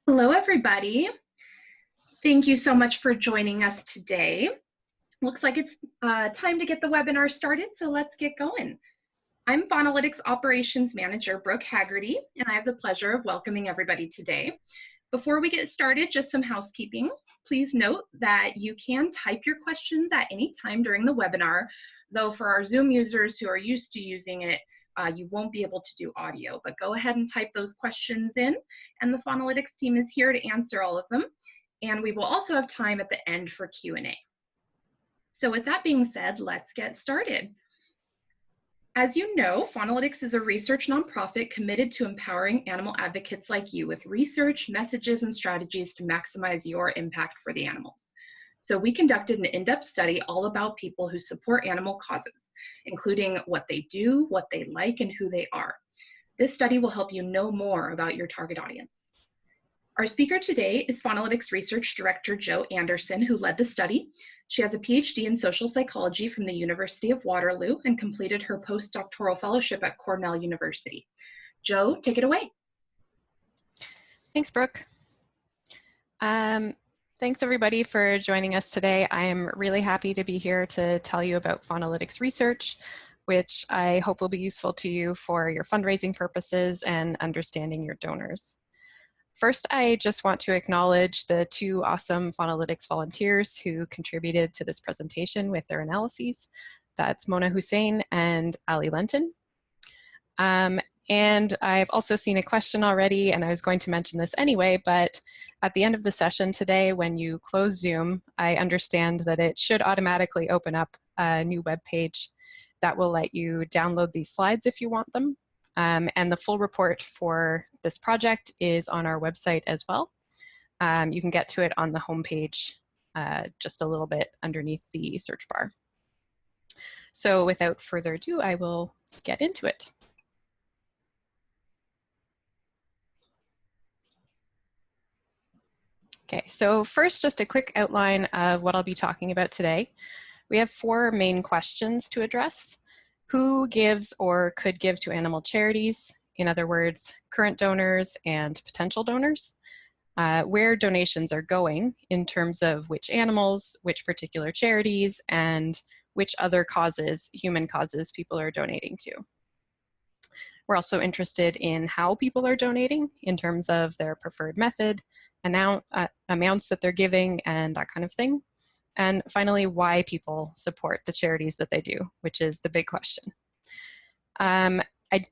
Hello, everybody. Thank you so much for joining us today. Looks like it's time to get the webinar started, so let's get going. I'm Faunalytics Operations Manager Brooke Haggerty, and I have the pleasure of welcoming everybody today. Before we get started, just some housekeeping. Please note that you can type your questions at any time during the webinar, though for our Zoom users who are used to using it, you won't be able to do audio, but go ahead and type those questions in, and the Faunalytics team is here to answer all of them. And we will also have time at the end for Q&A. So with that being said, let's get started. As you know, Faunalytics is a research nonprofit committed to empowering animal advocates like you with research, messages, and strategies to maximize your impact for the animals. So we conducted an in-depth study all about people who support animal causes, including what they do, what they like, and who they are. This study will help you know more about your target audience. Our speaker today is Faunalytics Research Director Jo Anderson, who led the study. She has a PhD in social psychology from the University of Waterloo and completed her postdoctoral fellowship at Cornell University. Jo, take it away. Thanks, Brooke. Thanks everybody for joining us today. I am really happy to be here to tell you about Faunalytics research, which I hope will be useful to you for your fundraising purposes and understanding your donors. First, I just want to acknowledge the two awesome Faunalytics volunteers who contributed to this presentation with their analyses. That's Mona Hussein and Ali Lenton. And I've also seen a question already, and I was going to mention this anyway, but at the end of the session today, when you close Zoom, I understand that it should automatically open up a new web page that will let you download these slides if you want them. And the full report for this project is on our website as well. You can get to it on the homepage just a little bit underneath the search bar. So without further ado, I will get into it. Okay, so first, just a quick outline of what I'll be talking about today. We have four main questions to address. Who gives or could give to animal charities? In other words, current donors and potential donors. Where donations are going in terms of which animals, which particular charities, and which other causes, human causes, people are donating to. We're also interested in how people are donating in terms of their preferred method, amounts that they're giving, and that kind of thing. And finally, why people support the charities that they do, which is the big question. I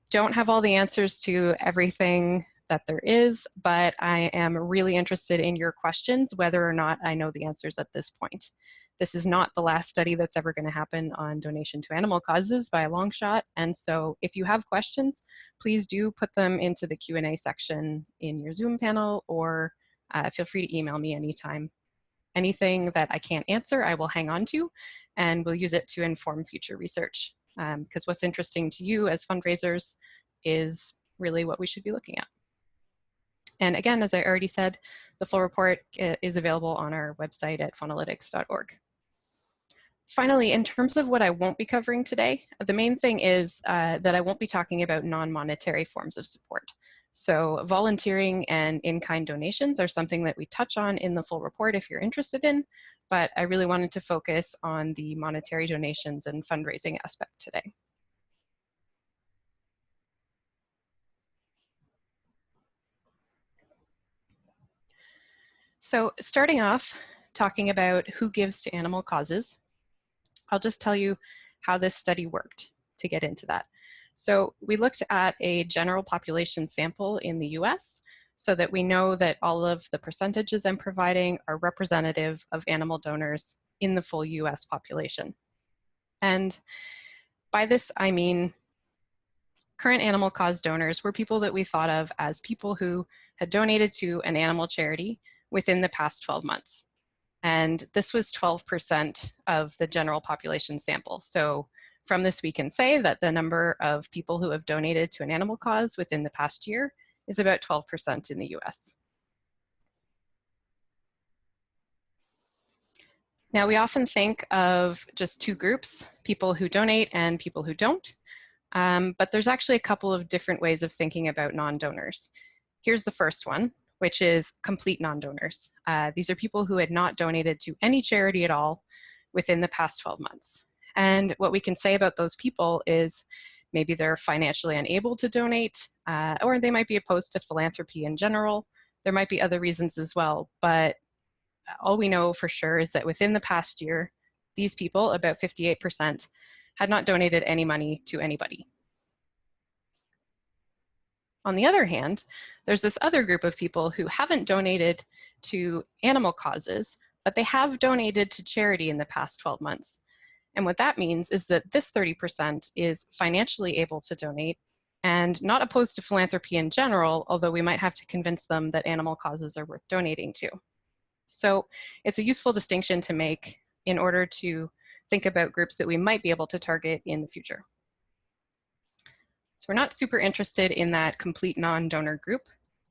don't have all the answers to everything that there is, but I am really interested in your questions, whether or not I know the answers at this point. This is not the last study that's ever going to happen on donation to animal causes by a long shot. And so if you have questions, please do put them into the Q&A section in your Zoom panel, or feel free to email me anytime. Anything that I can't answer, I will hang on to, and we'll use it to inform future research. Because what's interesting to you as fundraisers is really what we should be looking at. And again, as I already said, the full report is available on our website at faunalytics.org. Finally, in terms of what I won't be covering today, the main thing is that I won't be talking about non-monetary forms of support. So volunteering and in-kind donations are something that we touch on in the full report if you're interested in, but I really wanted to focus on the monetary donations and fundraising aspect today. So starting off, talking about who gives to animal causes, I'll just tell you how this study worked to get into that. So we looked at a general population sample in the US so that we know that all of the percentages I'm providing are representative of animal donors in the full US population. And by this, I mean current animal cause donors were people that we thought of as people who had donated to an animal charity within the past 12 months. And this was 12% of the general population sample. So from this, we can say that the number of people who have donated to an animal cause within the past year is about 12% in the US. Now, we often think of just two groups, people who donate and people who don't, but there's actually a couple of different ways of thinking about non-donors. Here's the first one, which is complete non-donors. These are people who had not donated to any charity at all within the past 12 months. And what we can say about those people is maybe they're financially unable to donate, or they might be opposed to philanthropy in general. There might be other reasons as well, but all we know for sure is that within the past year, these people, about 58%, had not donated any money to anybody. On the other hand, there's this other group of people who haven't donated to animal causes, but they have donated to charity in the past 12 months. And what that means is that this 30% is financially able to donate and not opposed to philanthropy in general, although we might have to convince them that animal causes are worth donating to. So it's a useful distinction to make in order to think about groups that we might be able to target in the future. So we're not super interested in that complete non-donor group,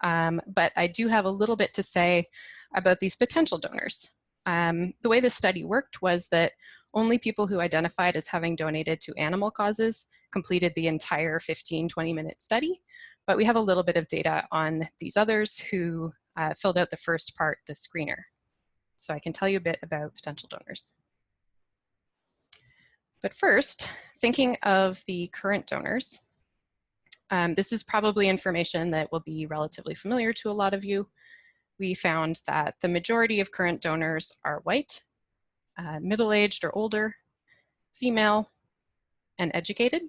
but I do have a little bit to say about these potential donors. The way this study worked was that only people who identified as having donated to animal causes completed the entire 15-20-minute study, but we have a little bit of data on these others who filled out the first part, the screener. So I can tell you a bit about potential donors. But first, thinking of the current donors, this is probably information that will be relatively familiar to a lot of you. We found that the majority of current donors are white, middle-aged or older, female, and educated.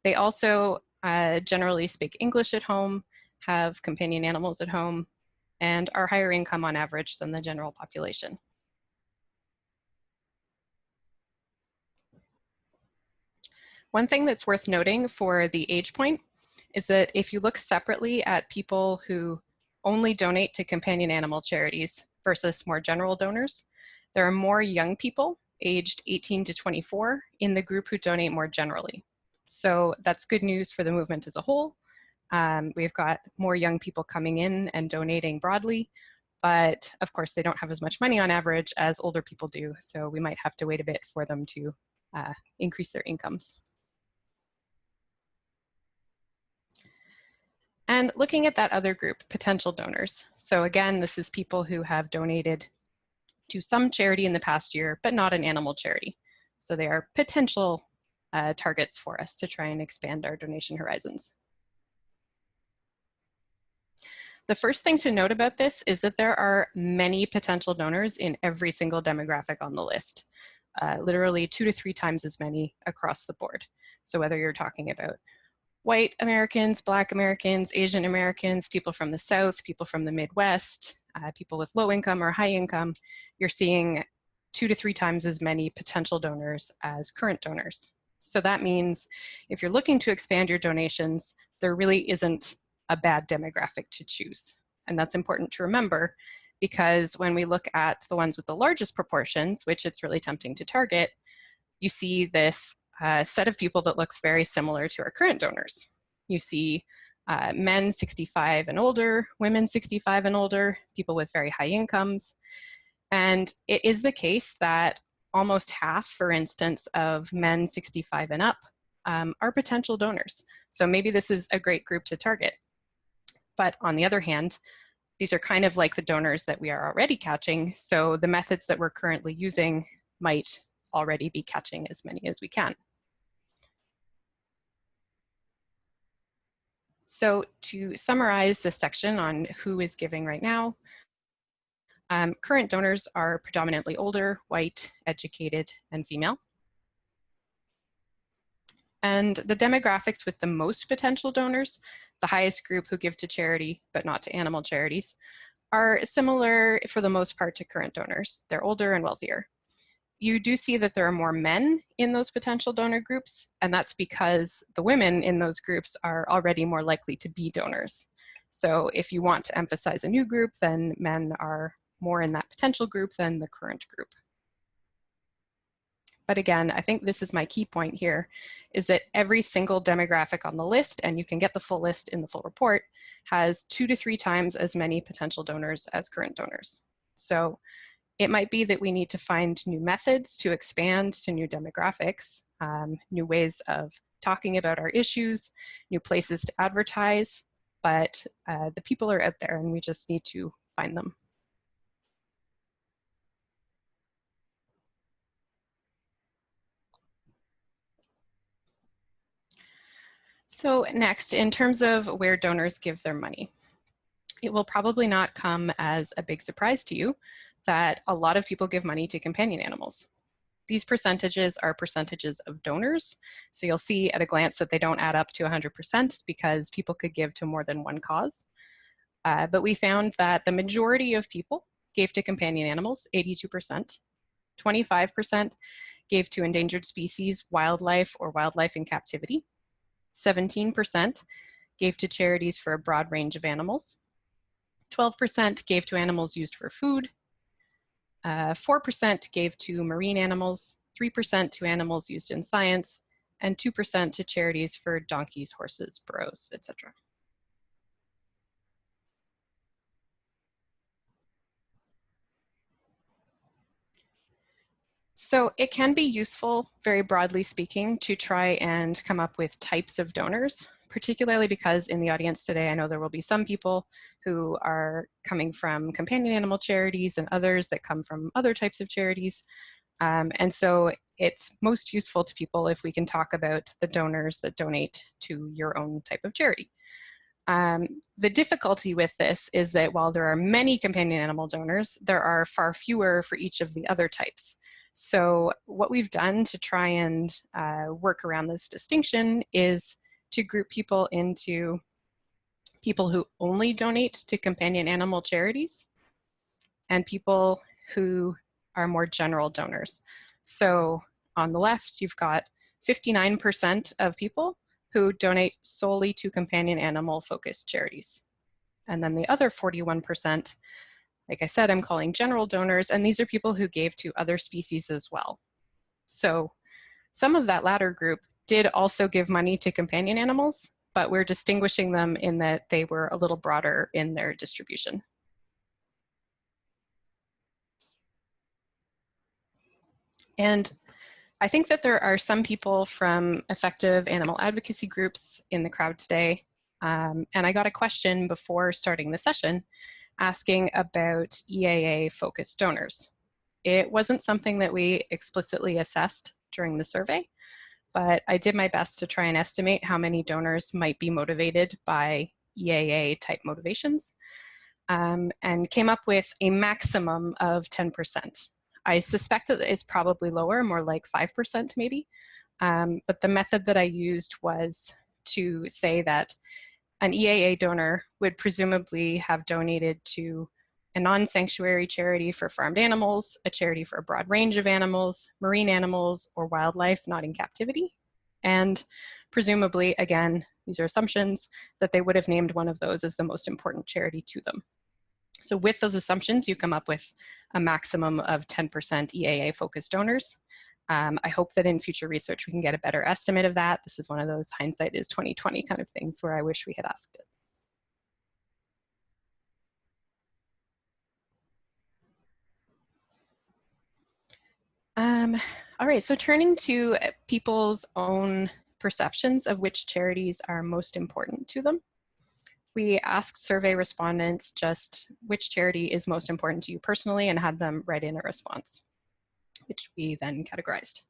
They also generally speak English at home, have companion animals at home, and are higher income on average than the general population. One thing that's worth noting for the age point is that if you look separately at people who only donate to companion animal charities versus more general donors, there are more young people aged 18 to 24 in the group who donate more generally. So that's good news for the movement as a whole. We've got more young people coming in and donating broadly, but of course they don't have as much money on average as older people do, so we might have to wait a bit for them to increase their incomes. And looking at that other group, potential donors. So again, this is people who have donated to some charity in the past year, but not an animal charity. So they are potential targets for us to try and expand our donation horizons. The first thing to note about this is that there are many potential donors in every single demographic on the list, literally 2 to 3 times as many across the board. So whether you're talking about white Americans, Black Americans, Asian Americans, people from the South, people from the Midwest, people with low income or high income, you're seeing 2 to 3 times as many potential donors as current donors. So that means if you're looking to expand your donations, there really isn't a bad demographic to choose. And that's important to remember because when we look at the ones with the largest proportions, which it's really tempting to target, you see this set of people that looks very similar to our current donors. You see men 65 and older, women 65 and older, people with very high incomes. And it is the case that almost half, for instance, of men 65 and up are potential donors. So maybe this is a great group to target. But on the other hand, these are kind of like the donors that we are already catching. So the methods that we're currently using might already be catching as many as we can. So to summarize this section on who is giving right now, current donors are predominantly older, white, educated, and female. And the demographics with the most potential donors, the highest group who give to charity, but not to animal charities, are similar for the most part to current donors. They're older and wealthier. You do see that there are more men in those potential donor groups, and that's because the women in those groups are already more likely to be donors. So if you want to emphasize a new group, then men are more in that potential group than the current group. But again, I think this is my key point here, is that every single demographic on the list, and you can get the full list in the full report, has 2 to 3 times as many potential donors as current donors. So it might be that we need to find new methods to expand to new demographics, new ways of talking about our issues, new places to advertise, but the people are out there and we just need to find them. So next, in terms of where donors give their money, it will probably not come as a big surprise to you that a lot of people give money to companion animals. These percentages are percentages of donors. So you'll see at a glance that they don't add up to 100% because people could give to more than one cause. But we found that the majority of people gave to companion animals, 82%. 25% gave to endangered species, wildlife, or wildlife in captivity. 17% gave to charities for a broad range of animals. 12% gave to animals used for food. 4% gave to marine animals, 3% to animals used in science, and 2% to charities for donkeys, horses, burros, etc. So it can be useful, very broadly speaking, to try and come up with types of donors, particularly because in the audience today, I know there will be some people who are coming from companion animal charities and others that come from other types of charities. And so it's most useful to people if we can talk about the donors that donate to your own type of charity. The difficulty with this is that while there are many companion animal donors, there are far fewer for each of the other types. So what we've done to try and work around this distinction is to group people into people who only donate to companion animal charities and people who are more general donors. So on the left, you've got 59% of people who donate solely to companion animal focused charities. And then the other 41%, like I said, I'm calling general donors, and these are people who gave to other species as well. So some of that latter group did also give money to companion animals, but we're distinguishing them in that they were a little broader in their distribution. And I think that there are some people from effective animal advocacy groups in the crowd today. And I got a question before starting the session asking about EAA-focused donors. It wasn't something that we explicitly assessed during the survey, but I did my best to try and estimate how many donors might be motivated by EAA-type motivations, and came up with a maximum of 10%. I suspect that it's probably lower, more like 5% maybe, but the method that I used was to say that an EAA donor would presumably have donated to a non-sanctuary charity for farmed animals, a charity for a broad range of animals, marine animals, or wildlife not in captivity. And presumably, again, these are assumptions, that they would have named one of those as the most important charity to them. So with those assumptions, you come up with a maximum of 10% EAA-focused donors. I hope that in future research we can get a better estimate of that. This is one of those hindsight is 2020 kind of things where I wish we had asked it. All right, so turning to people's own perceptions of which charities are most important to them. We asked survey respondents just which charity is most important to you personally and had them write in a response, which we then categorized.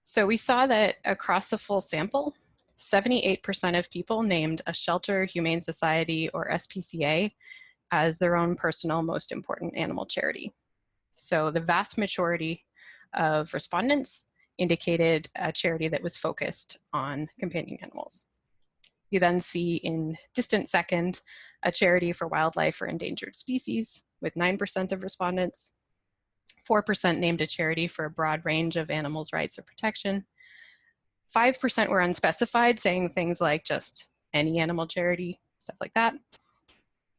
So we saw that across the full sample, 78% of people named a shelter, humane society, or SPCA as their own personal most important animal charity. So the vast majority of respondents indicated a charity that was focused on companion animals. You then see in distant second a charity for wildlife or endangered species with 9% of respondents. 4% named a charity for a broad range of animals' rights or protection. 5% were unspecified, saying things like just any animal charity, stuff like that.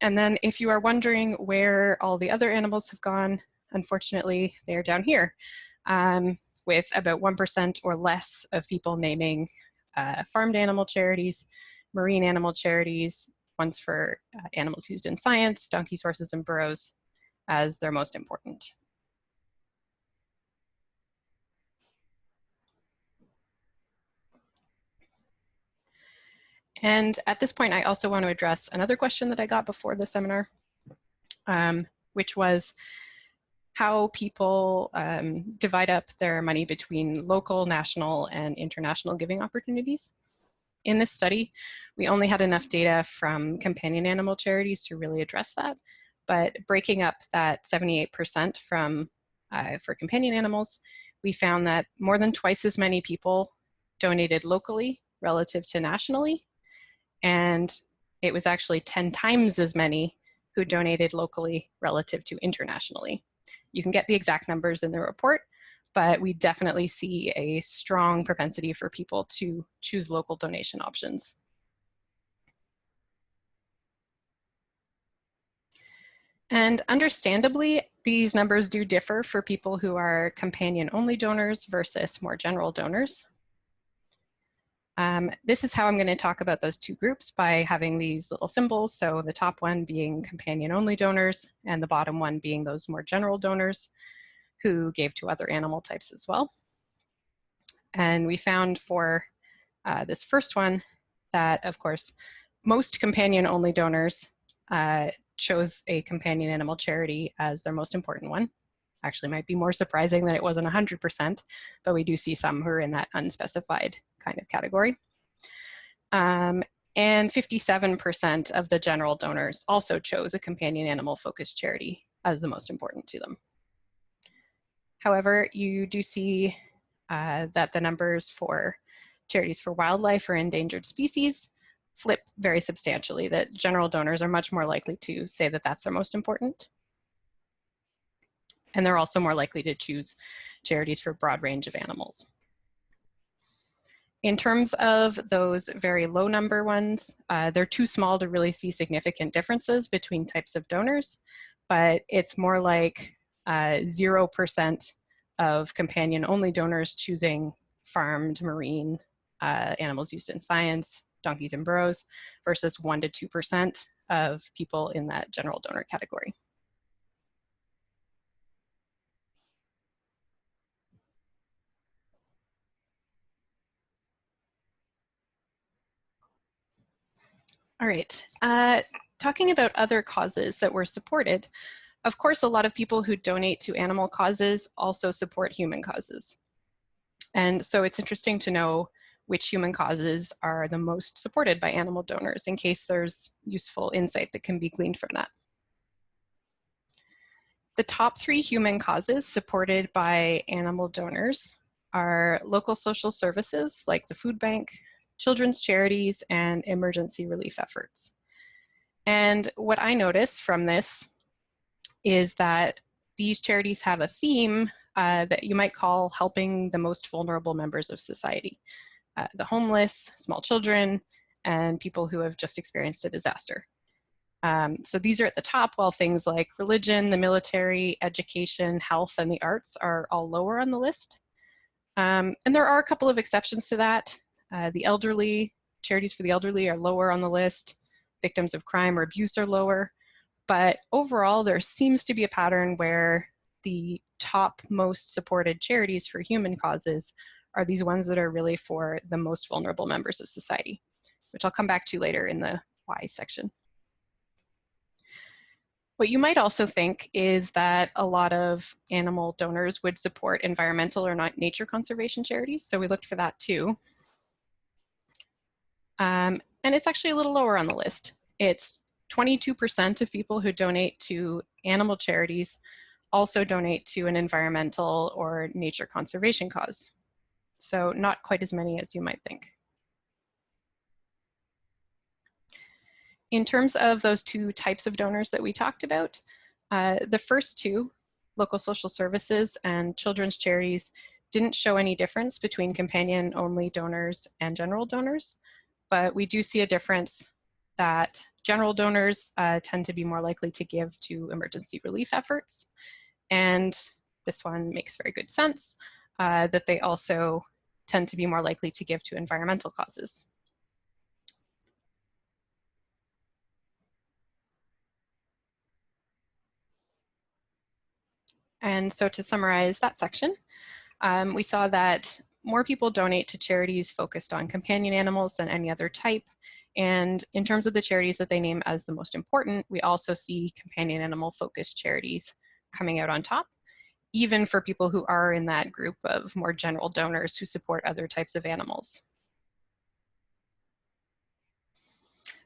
And then if you are wondering where all the other animals have gone, unfortunately, they are down here, with about 1% or less of people naming farmed animal charities, marine animal charities, ones for animals used in science, donkeys, horses, and burros as their most important. And at this point, I also want to address another question that I got before the seminar, which was how people divide up their money between local, national, and international giving opportunities. In this study, we only had enough data from companion animal charities to really address that, but breaking up that 78% from for companion animals, we found that more than twice as many people donated locally relative to nationally, and it was actually 10 times as many who donated locally relative to internationally. You can get the exact numbers in the report, but we definitely see a strong propensity for people to choose local donation options. And understandably, these numbers do differ for people who are companion-only donors versus more general donors. This is how I'm going to talk about those two groups by having these little symbols. So the top one being companion-only donors and the bottom one being those more general donors who gave to other animal types as well. And we found for this first one that, of course, most companion-only donors chose a companion animal charity as their most important one. Actually, might be more surprising that it wasn't 100%, but we do see some who are in that unspecified kind of category. And 57% of the general donors also chose a companion animal focused charity as the most important to them. However, you do see that the numbers for charities for wildlife or endangered species flip very substantially, that general donors are much more likely to say that that's their most important. And they're also more likely to choose charities for a broad range of animals. In terms of those very low number ones, they're too small to really see significant differences between types of donors, but it's more like 0% of companion-only donors choosing farmed marine animals used in science, donkeys and burros, versus 1 to 2% of people in that general donor category. All right, talking about other causes that were supported, of course, a lot of people who donate to animal causes also support human causes. And so it's interesting to know which human causes are the most supported by animal donors in case there's useful insight that can be gleaned from that. The top 3 human causes supported by animal donors are local social services like the food bank, children's charities, and emergency relief efforts. And what I notice from this is that these charities have a theme that you might call helping the most vulnerable members of society, the homeless, small children, and people who have just experienced a disaster. So these are at the top, while things like religion, the military, education, health, and the arts are all lower on the list. And there are a couple of exceptions to that. The elderly, charities for the elderly are lower on the list. Victims of crime or abuse are lower. But overall, there seems to be a pattern where the top most supported charities for human causes are these ones that are really for the most vulnerable members of society, which I'll come back to later in the why section. What you might also think is that a lot of animal donors would support environmental or not nature conservation charities, so we looked for that too. And it's actually a little lower on the list. It's 22% of people who donate to animal charities also donate to an environmental or nature conservation cause. So not quite as many as you might think. In terms of those 2 types of donors that we talked about, the first 2, local social services and children's charities, didn't show any difference between companion-only donors and general donors, but we do see a difference that general donors tend to be more likely to give to emergency relief efforts. And this one makes very good sense, that they also tend to be more likely to give to environmental causes. And so to summarize that section, we saw that more people donate to charities focused on companion animals than any other type, And in terms of the charities that they name as the most important, we also see companion animal focused charities coming out on top, even for people who are in that group of more general donors who support other types of animals.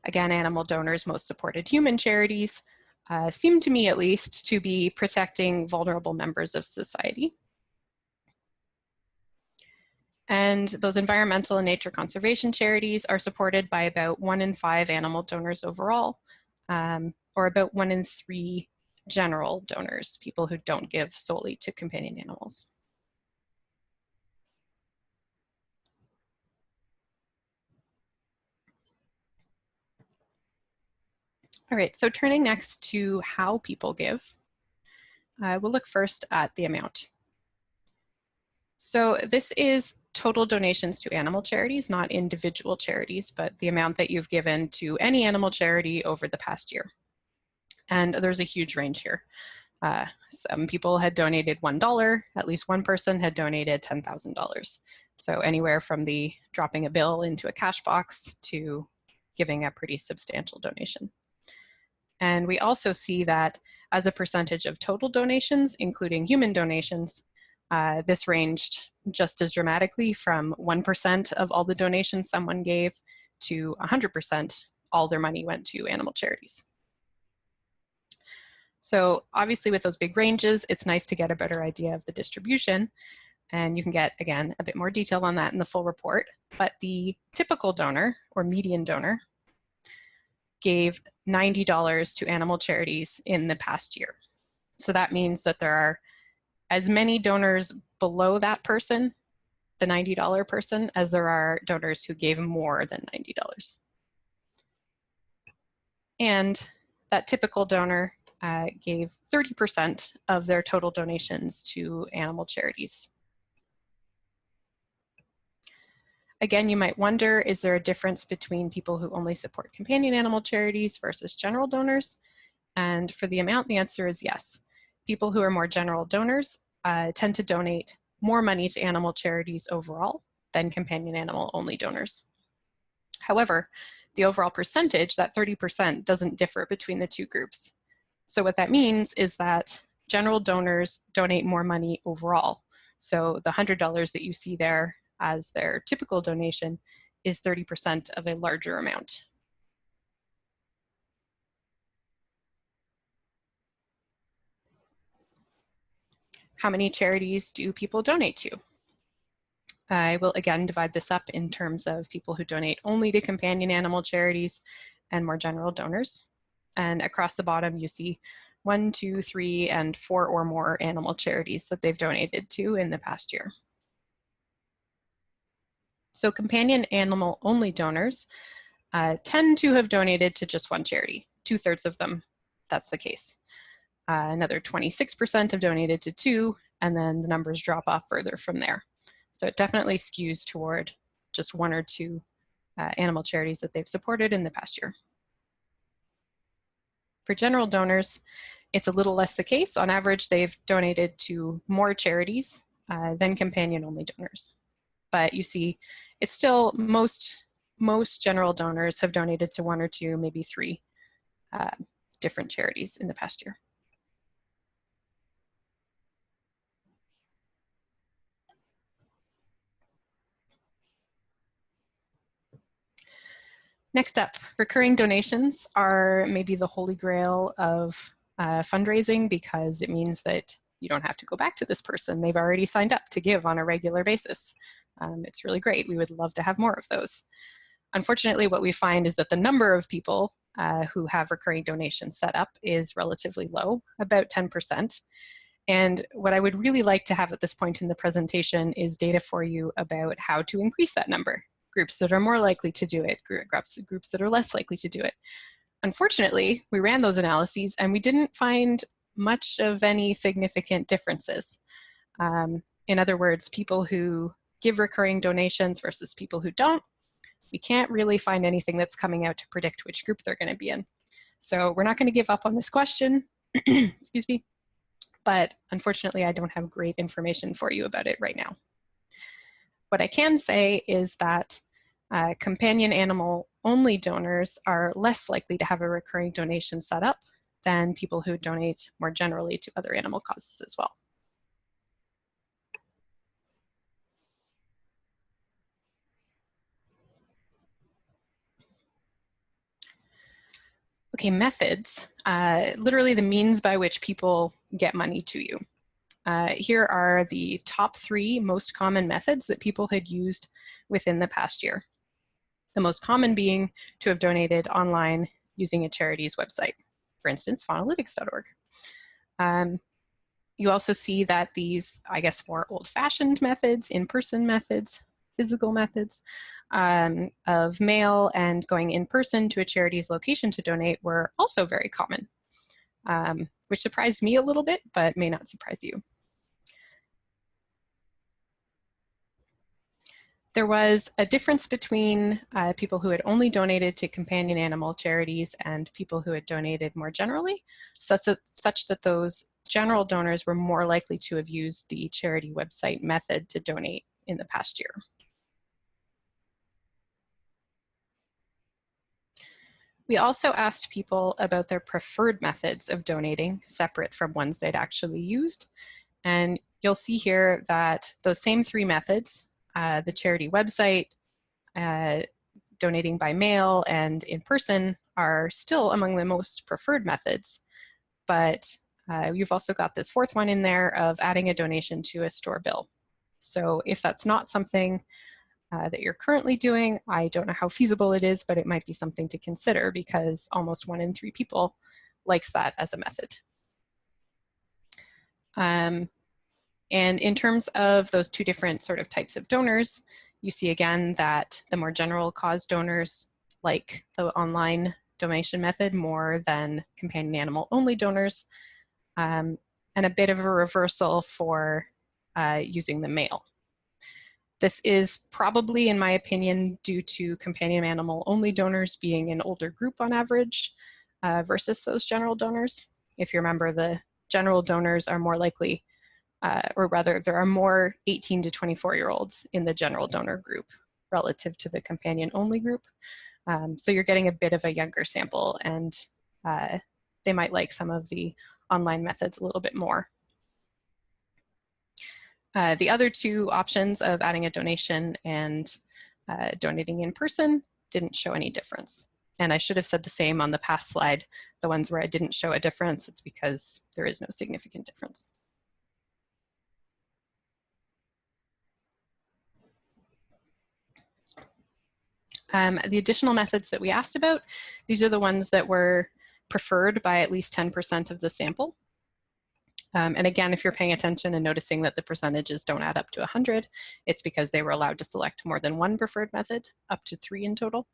Again, animal donors' most supported human charities seem to me at least to be protecting vulnerable members of society. And those environmental and nature conservation charities are supported by about 1 in 5 animal donors overall, or about 1 in 3 general donors, people who don't give solely to companion animals. All right, so turning next to how people give, we'll look first at the amount. So this is total donations to animal charities, not individual charities, but the amount that you've given to any animal charity over the past year. And there's a huge range here. Some people had donated $1, at least one person had donated $10,000. So anywhere from the dropping a bill into a cash box to giving a pretty substantial donation. And we also see that as a percentage of total donations, including human donations, this ranged just as dramatically from 1% of all the donations someone gave to 100% all their money went to animal charities. So obviously with those big ranges, it's nice to get a better idea of the distribution. And you can get, again, a bit more detail on that in the full report. But the typical donor or median donor gave $90 to animal charities in the past year. So that means that there are as many donors below that person, the $90 person, as there are donors who gave more than $90. And that typical donor gave 30% of their total donations to animal charities. Again, you might wonder, is there a difference between people who only support companion animal charities versus general donors? And for the amount, the answer is yes. People who are more general donors tend to donate more money to animal charities overall than companion animal only donors. However, the overall percentage, that 30%, doesn't differ between the two groups. So what that means is that general donors donate more money overall. So the $100 that you see there as their typical donation is 30% of a larger amount. How many charities do people donate to? I will again divide this up in terms of people who donate only to companion animal charities and more general donors. And across the bottom, you see 1, 2, 3, and 4 or more animal charities that they've donated to in the past year. So companion animal only donors tend to have donated to just one charity. 2/3 of them, that's the case. Another 26% have donated to 2, and then the numbers drop off further from there. So it definitely skews toward just 1 or 2 animal charities that they've supported in the past year. For general donors, it's a little less the case. On average, they've donated to more charities than companion-only donors. But you see, it's still most general donors have donated to 1 or 2, maybe 3 different charities in the past year. Next up, recurring donations are maybe the holy grail of fundraising, because it means that you don't have to go back to this person. They've already signed up to give on a regular basis. It's really great. We would love to have more of those. Unfortunately, what we find is that the number of people who have recurring donations set up is relatively low, about 10%. And what I would really like to have at this point in the presentation is data for you about how to increase that number. Groups that are more likely to do it, groups that are less likely to do it. Unfortunately, we ran those analyses and we didn't find much of any significant differences. In other words, people who give recurring donations versus people who don't, we can't really find anything that's coming out to predict which group they're going to be in. So we're not going to give up on this question, excuse me, but unfortunately I don't have great information for you about it right now. What I can say is that companion animal only donors are less likely to have a recurring donation set up than people who donate more generally to other animal causes as well. Okay, methods, literally the means by which people get money to you. Here are the top 3 most common methods that people had used within the past year. The most common being to have donated online using a charity's website, for instance, Faunalytics.org. You also see that these, I guess, more old-fashioned methods, in-person methods, physical methods of mail and going in person to a charity's location to donate were also very common, which surprised me a little bit, but may not surprise you. There was a difference between people who had only donated to companion animal charities and people who had donated more generally, such that those general donors were more likely to have used the charity website method to donate in the past year. We also asked people about their preferred methods of donating, separate from ones they'd actually used. And you'll see here that those same 3 methods, the charity website, donating by mail, and in person, are still among the most preferred methods. But you've also got this 4th one in there of adding a donation to a store bill. So if that's not something that you're currently doing, I don't know how feasible it is, but it might be something to consider because almost 1 in 3 people likes that as a method. And in terms of those 2 different sort of types of donors, you see again that the more general cause donors like the online donation method more than companion animal only donors, and a bit of a reversal for using the mail. This is probably, in my opinion, due to companion animal only donors being an older group on average versus those general donors. If you remember, the general donors are more likely, or rather there are more 18 to 24-year-olds in the general donor group relative to the companion only group. So you're getting a bit of a younger sample, and they might like some of the online methods a little bit more. The other 2 options of adding a donation and donating in person didn't show any difference. And I should have said the same on the past slide. The ones where I didn't show a difference, it's because there is no significant difference. The additional methods that we asked about, these are the ones that were preferred by at least 10% of the sample. And again, if you're paying attention and noticing that the percentages don't add up to 100, it's because they were allowed to select more than 1 preferred method, up to 3 in total.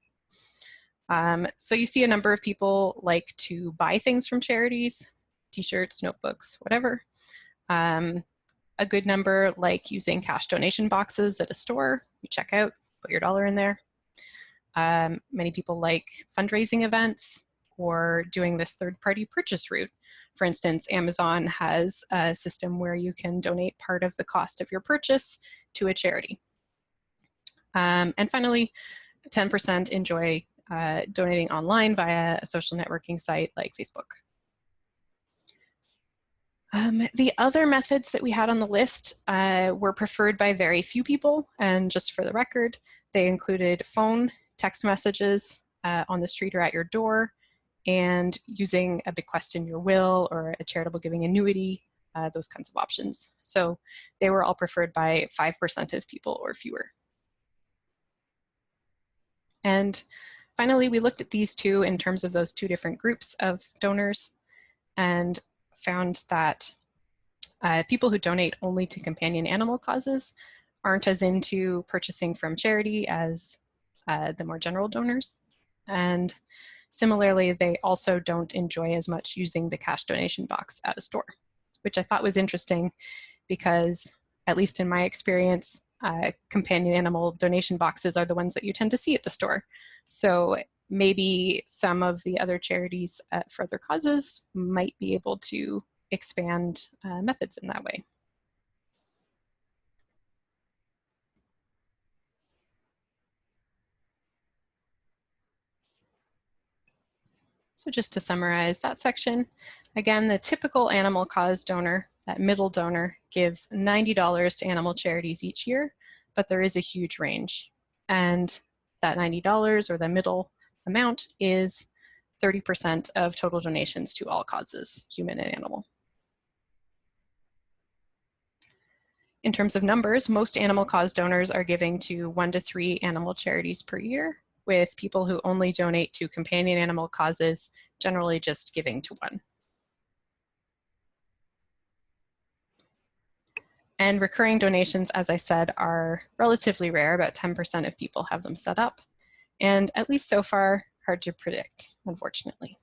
So you see a number of people like to buy things from charities, t-shirts, notebooks, whatever. A good number like using cash donation boxes at a store. You check out, put your dollar in there. Many people like fundraising events or doing this third-party purchase route. For instance, Amazon has a system where you can donate part of the cost of your purchase to a charity. And finally, 10% enjoy donating online via a social networking site like Facebook. The other methods that we had on the list were preferred by very few people, and just for the record, they included phone, text messages on the street or at your door, and using a bequest in your will or a charitable giving annuity, those kinds of options. So they were all preferred by 5% of people or fewer. And finally, we looked at these 2 in terms of those 2 different groups of donors and found that people who donate only to companion animal causes aren't as into purchasing from charity as the more general donors. And similarly, they also don't enjoy as much using the cash donation box at a store, which I thought was interesting because, at least in my experience, companion animal donation boxes are the ones that you tend to see at the store. So maybe some of the other charities for other causes might be able to expand methods in that way. So just to summarize that section, again, the typical animal cause donor, that middle donor, gives $90 to animal charities each year, but there is a huge range. And that $90, or the middle amount, is 30% of total donations to all causes, human and animal. In terms of numbers, most animal cause donors are giving to 1 to 3 animal charities per year, with people who only donate to companion animal causes generally just giving to 1. And recurring donations, as I said, are relatively rare. About 10% of people have them set up. And at least so far, hard to predict, unfortunately.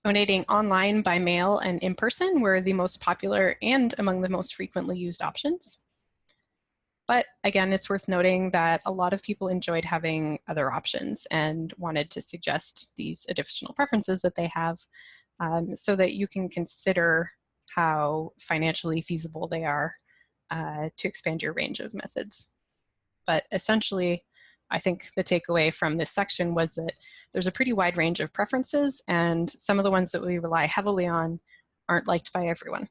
Donating online, by mail, and in person were the most popular and among the most frequently used options. But again, it's worth noting that a lot of people enjoyed having other options and wanted to suggest these additional preferences that they have, so that you can consider how financially feasible they are to expand your range of methods. But essentially, I think the takeaway from this section was that there's a pretty wide range of preferences, and some of the ones that we rely heavily on aren't liked by everyone.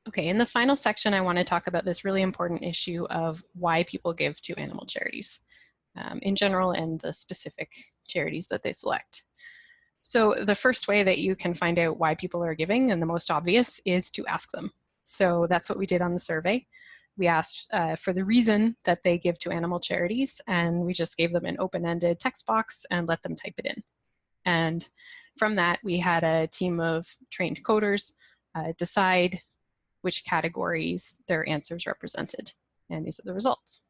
Okay, in the final section, I want to talk about this really important issue of why people give to animal charities in general, and the specific charities that they select. So the first way that you can find out why people are giving, and the most obvious, is to ask them. So that's what we did on the survey. We asked for the reason that they give to animal charities, and we just gave them an open-ended text box and let them type it in. And from that, we had a team of trained coders decide which categories their answers represented. And these are the results.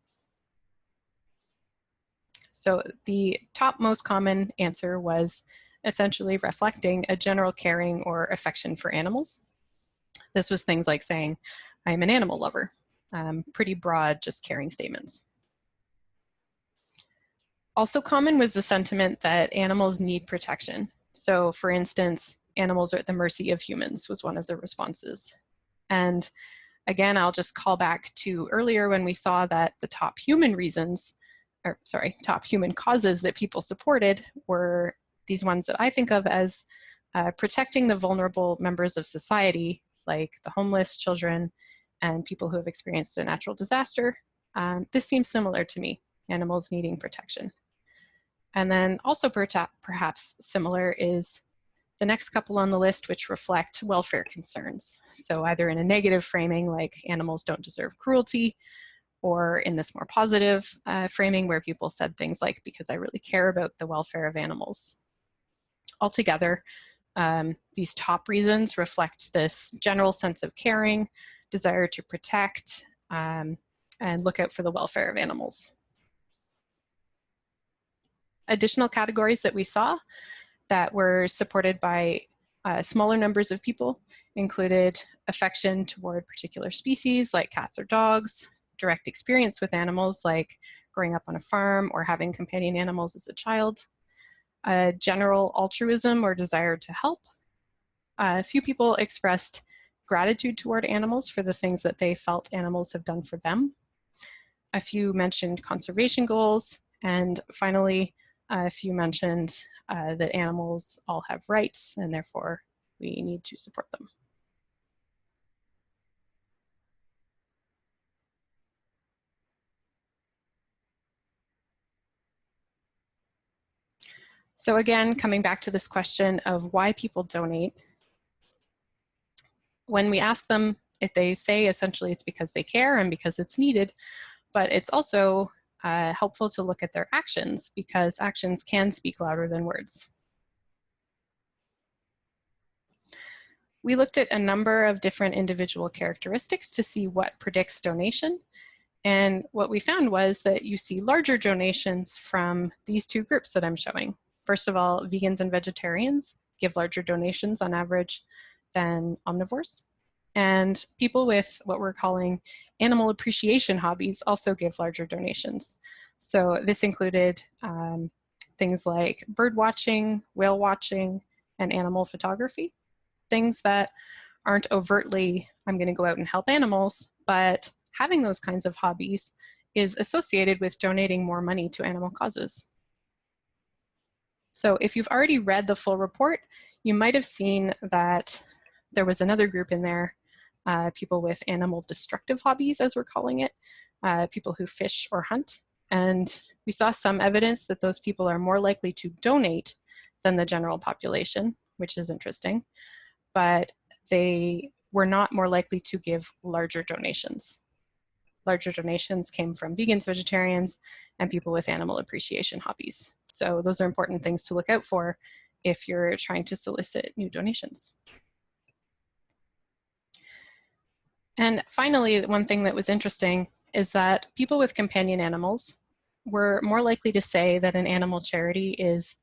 So the top most common answer was essentially reflecting a general caring or affection for animals. This was things like saying, I'm an animal lover. Pretty broad, just caring statements. Also common was the sentiment that animals need protection. So for instance, animals are at the mercy of humans was one of the responses. And again, I'll just call back to earlier when we saw that the top human reasons, or sorry, top human causes that people supported were these ones that I think of as protecting the vulnerable members of society, like the homeless, children, and people who have experienced a natural disaster. This seems similar to me, animals needing protection. And then also perhaps similar is the next couple on the list, which reflect welfare concerns. So either in a negative framing, like animals don't deserve cruelty, or in this more positive framing where people said things like, because I really care about the welfare of animals. Altogether, these top reasons reflect this general sense of caring, desire to protect, and look out for the welfare of animals. Additional categories that we saw that were supported by smaller numbers of people included affection toward particular species like cats or dogs, direct experience with animals like growing up on a farm or having companion animals as a child, general altruism or desire to help. A few people expressed gratitude toward animals for the things that they felt animals have done for them. A few mentioned conservation goals, and finally, a few mentioned that animals all have rights and therefore we need to support them. So again, coming back to this question of why people donate, when we ask them, if they say essentially it's because they care and because it's needed, but it's also helpful to look at their actions, because actions can speak louder than words. We looked at a number of different individual characteristics to see what predicts donation. And what we found was that you see larger donations from these two groups that I'm showing. First of all, vegans and vegetarians give larger donations on average than omnivores. And people with what we're calling animal appreciation hobbies also give larger donations. So this included things like bird watching, whale watching, and animal photography, things that aren't overtly, I'm going to go out and help animals, but having those kinds of hobbies is associated with donating more money to animal causes. So if you've already read the full report, you might have seen that there was another group in there, people with animal destructive hobbies, as we're calling it, people who fish or hunt. And we saw some evidence that those people are more likely to donate than the general population, which is interesting, but they were not more likely to give larger donations. Larger donations came from vegans, vegetarians, and people with animal appreciation hobbies. So those are important things to look out for if you're trying to solicit new donations. And finally, one thing that was interesting is that people with companion animals were more likely to say that an animal charity is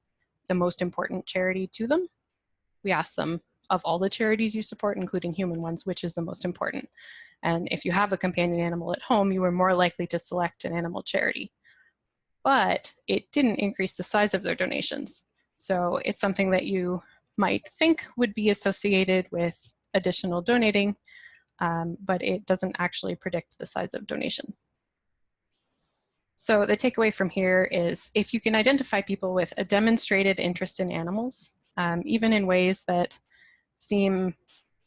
the most important charity to them. We asked them, of all the charities you support, including human ones, which is the most important? And if you have a companion animal at home, you were more likely to select an animal charity. But it didn't increase the size of their donations. So it's something that you might think would be associated with additional donating, but it doesn't actually predict the size of donation. So the takeaway from here is if you can identify people with a demonstrated interest in animals, even in ways that seem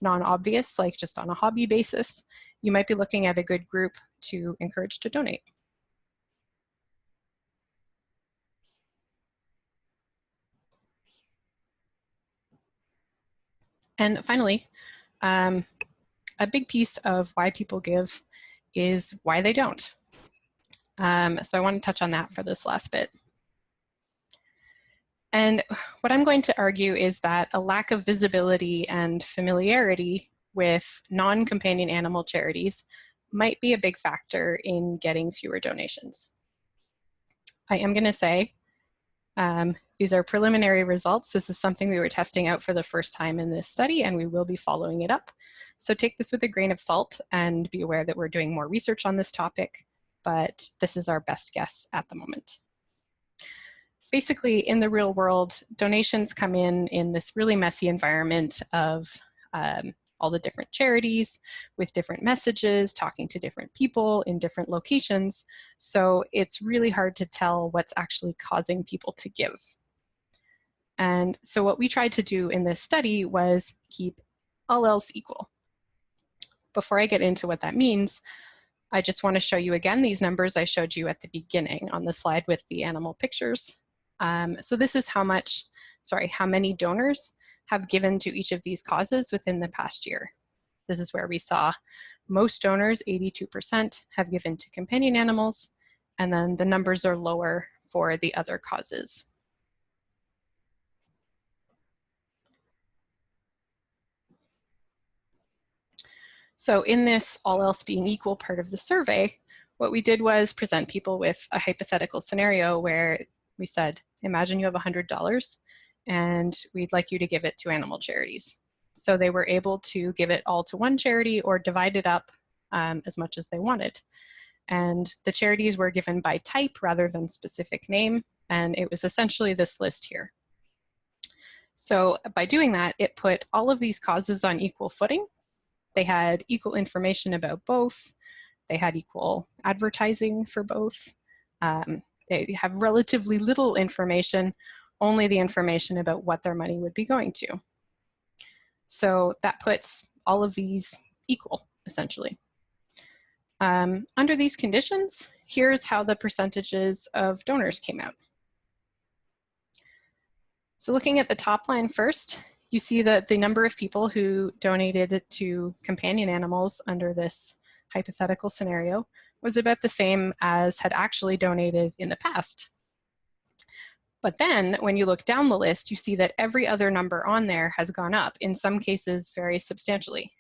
non-obvious, like just on a hobby basis, you might be looking at a good group to encourage to donate. And finally, a big piece of why people give is why they don't. So I want to touch on that for this last bit. And what I'm going to argue is that a lack of visibility and familiarity with non-companion animal charities might be a big factor in getting fewer donations. I am going to say these are preliminary results. This is something we were testing out for the first time in this study, and we will be following it up. So take this with a grain of salt and be aware that we're doing more research on this topic, but this is our best guess at the moment. Basically, in the real world, donations come in this really messy environment of all the different charities with different messages, talking to different people in different locations. So it's really hard to tell what's actually causing people to give. And so what we tried to do in this study was keep all else equal. Before I get into what that means, I just want to show you again these numbers I showed you at the beginning on the slide with the animal pictures. So this is how many donors have given to each of these causes within the past year. This is where we saw most donors, 82%, have given to companion animals, and then the numbers are lower for the other causes. So in this all else being equal part of the survey, what we did was present people with a hypothetical scenario where we said, imagine you have $100 and we'd like you to give it to animal charities. So they were able to give it all to one charity or divide it up as much as they wanted. And the charities were given by type rather than specific name, and it was essentially this list here. So by doing that, it put all of these causes on equal footing. They had equal information about both. They had equal advertising for both. They have relatively little information, only the information about what their money would be going to. So that puts all of these equal, essentially. Under these conditions, here's how the percentages of donors came out. So looking at the top line first, you see that the number of people who donated to companion animals under this hypothetical scenario was about the same as had actually donated in the past. But then when you look down the list, you see that every other number on there has gone up, in some cases very substantially.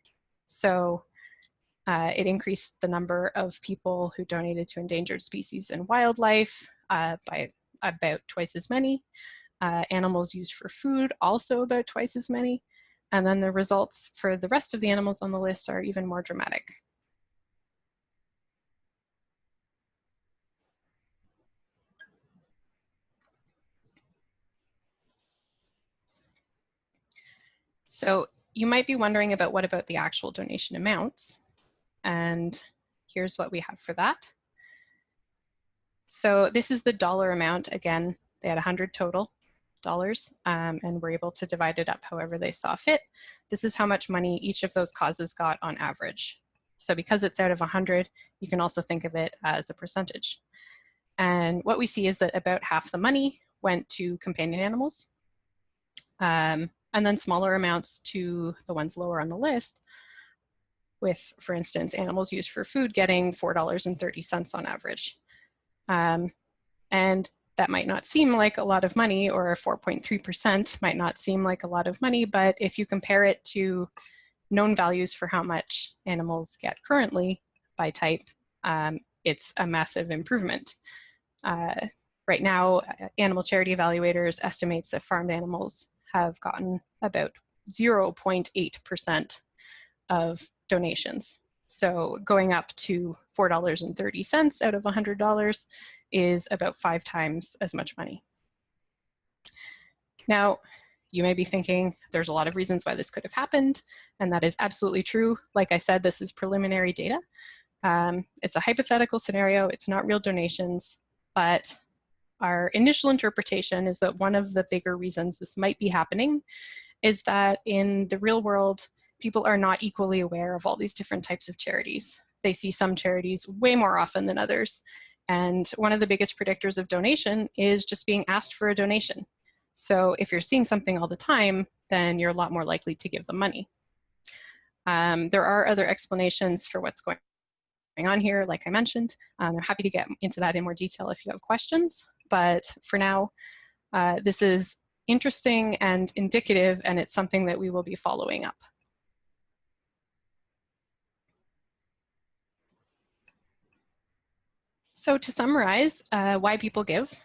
So it increased the number of people who donated to endangered species and wildlife by about twice as many. Animals used for food, also about twice as many. And then the results for the rest of the animals on the list are even more dramatic. So you might be wondering about what about the actual donation amounts? And here's what we have for that. So this is the dollar amount. Again, they had 100 total dollars and were able to divide it up however they saw fit. This is how much money each of those causes got on average. So because it's out of 100, you can also think of it as a percentage. And what we see is that about half the money went to companion animals, and then smaller amounts to the ones lower on the list, with, for instance, animals used for food getting $4.30 on average. And that might not seem like a lot of money, or 4.3% might not seem like a lot of money, but if you compare it to known values for how much animals get currently by type, it's a massive improvement. Right now, animal charity evaluators estimates that farmed animals have gotten about 0.8% of donations. So going up to $4.30 out of $100 is about 5 times as much money. Now, you may be thinking there's a lot of reasons why this could have happened, and that is absolutely true. Like I said, this is preliminary data. It's a hypothetical scenario, it's not real donations, but our initial interpretation is that one of the bigger reasons this might be happening is that in the real world, people are not equally aware of all these different types of charities. They see some charities way more often than others. And one of the biggest predictors of donation is just being asked for a donation. So if you're seeing something all the time, then you're a lot more likely to give them money. There are other explanations for what's going on here, like I mentioned. I'm happy to get into that in more detail if you have questions. But for now, this is interesting and indicative, and it's something that we will be following up. So to summarize, why people give.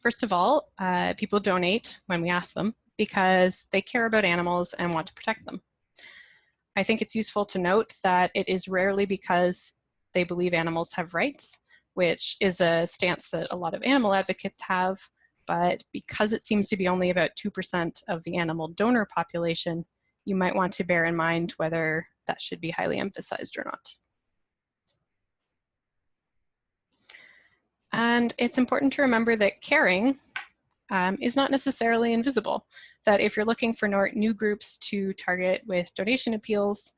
First of all, people donate when we ask them because they care about animals and want to protect them. I think it's useful to note that it is rarely because they believe animals have rights, which is a stance that a lot of animal advocates have, but because it seems to be only about 2% of the animal donor population, you might want to bear in mind whether that should be highly emphasized or not. And it's important to remember that caring is not necessarily invisible, that if you're looking for new groups to target with donation appeals,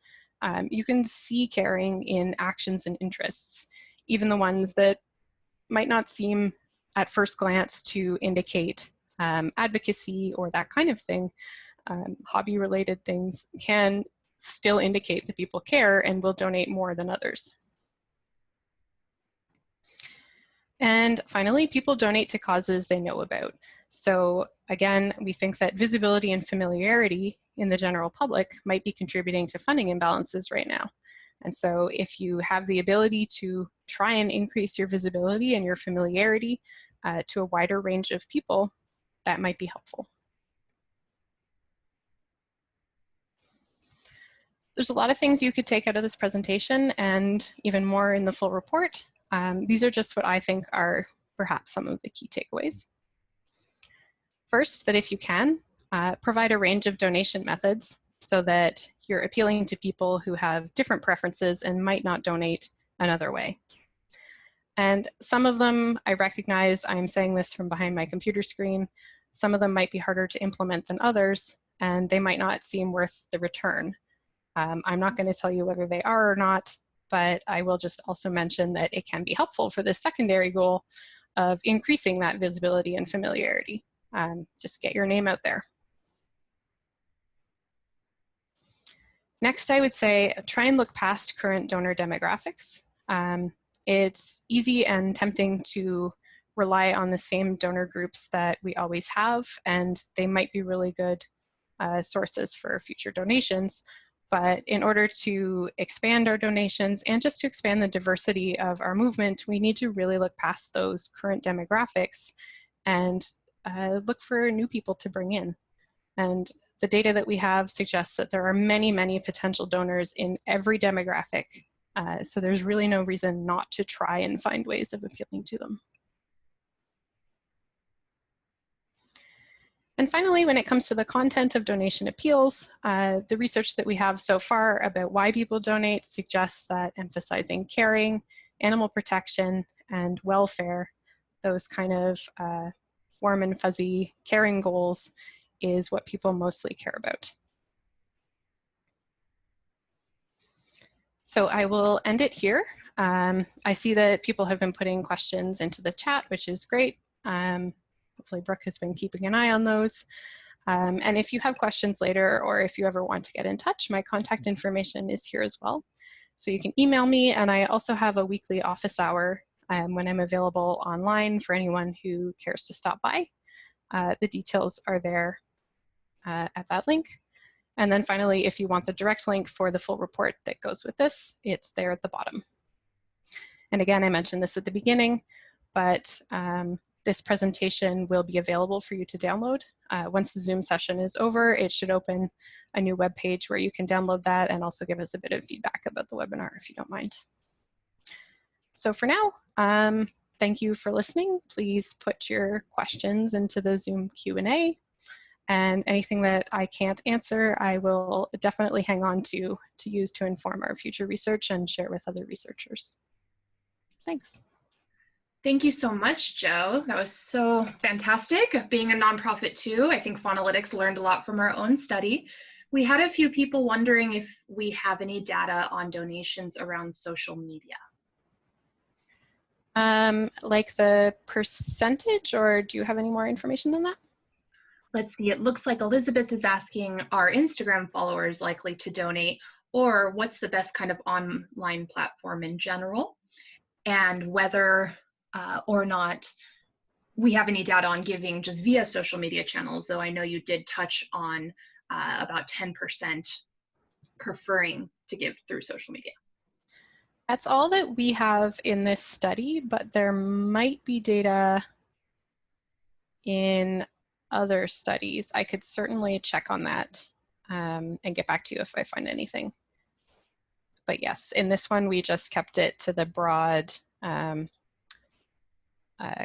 you can see caring in actions and interests, even the ones that might not seem at first glance to indicate advocacy or that kind of thing. Hobby-related things can still indicate that people care and will donate more than others. And finally, people donate to causes they know about. So again, we think that visibility and familiarity in the general public might be contributing to funding imbalances right now. And so if you have the ability to try and increase your visibility and your familiarity to a wider range of people, that might be helpful. There's a lot of things you could take out of this presentation and even more in the full report. These are just what I think are perhaps some of the key takeaways. First, that if you can, provide a range of donation methods so that you're appealing to people who have different preferences and might not donate another way. And some of them, I recognize I'm saying this from behind my computer screen, some of them might be harder to implement than others, and they might not seem worth the return. I'm not going to tell you whether they are or not, but I will just also mention that it can be helpful for the secondary goal of increasing that visibility and familiarity. Just get your name out there. Next, I would say try and look past current donor demographics. It's easy and tempting to rely on the same donor groups that we always have, and they might be really good sources for future donations. But in order to expand our donations and just to expand the diversity of our movement, we need to really look past those current demographics and look for new people to bring in. And the data that we have suggests that there are many, many potential donors in every demographic. So there's really no reason not to try and find ways of appealing to them. And finally, when it comes to the content of donation appeals, the research that we have so far about why people donate suggests that emphasizing caring, animal protection, and welfare, those kind of warm and fuzzy caring goals, is what people mostly care about. So I will end it here. I see that people have been putting questions into the chat, which is great. Hopefully Brooke has been keeping an eye on those. And if you have questions later, or if you ever want to get in touch, my contact information is here as well. So you can email me, and I also have a weekly office hour when I'm available online for anyone who cares to stop by. The details are there at that link. And then finally, if you want the direct link for the full report that goes with this, it's there at the bottom. And again, I mentioned this at the beginning, but this presentation will be available for you to download. Once the Zoom session is over, it should open a new web page where you can download that and also give us a bit of feedback about the webinar if you don't mind. So for now, thank you for listening. Please put your questions into the Zoom Q&A, and anything that I can't answer, I will definitely hang on to use to inform our future research and share with other researchers. Thanks. Thank you so much, Jo. That was so fantastic. Being a nonprofit too, I think Faunalytics learned a lot from our own study. We had a few people wondering if we have any data on donations around social media. Like the percentage, or do you have any more information than that? Let's see, it looks like Elizabeth is asking, are Instagram followers likely to donate, or what's the best kind of online platform in general, and whether or not we have any data on giving just via social media channels, though I know you did touch on about 10% preferring to give through social media. That's all that we have in this study, but there might be data in other studies. I could certainly check on that and get back to you if I find anything. But yes, in this one, we just kept it to the broad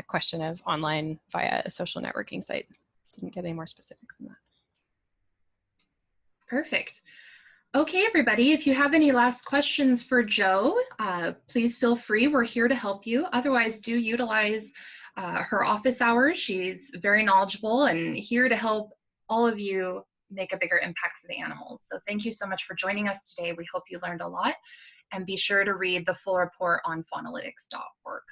question of online via a social networking site. Didn't get any more specific than that. Perfect. Okay, everybody, if you have any last questions for Jo, please feel free. We're here to help you. Otherwise, do utilize her office hours. She's very knowledgeable and here to help all of you make a bigger impact for the animals. So thank you so much for joining us today. We hope you learned a lot, and be sure to read the full report on faunalytics.org.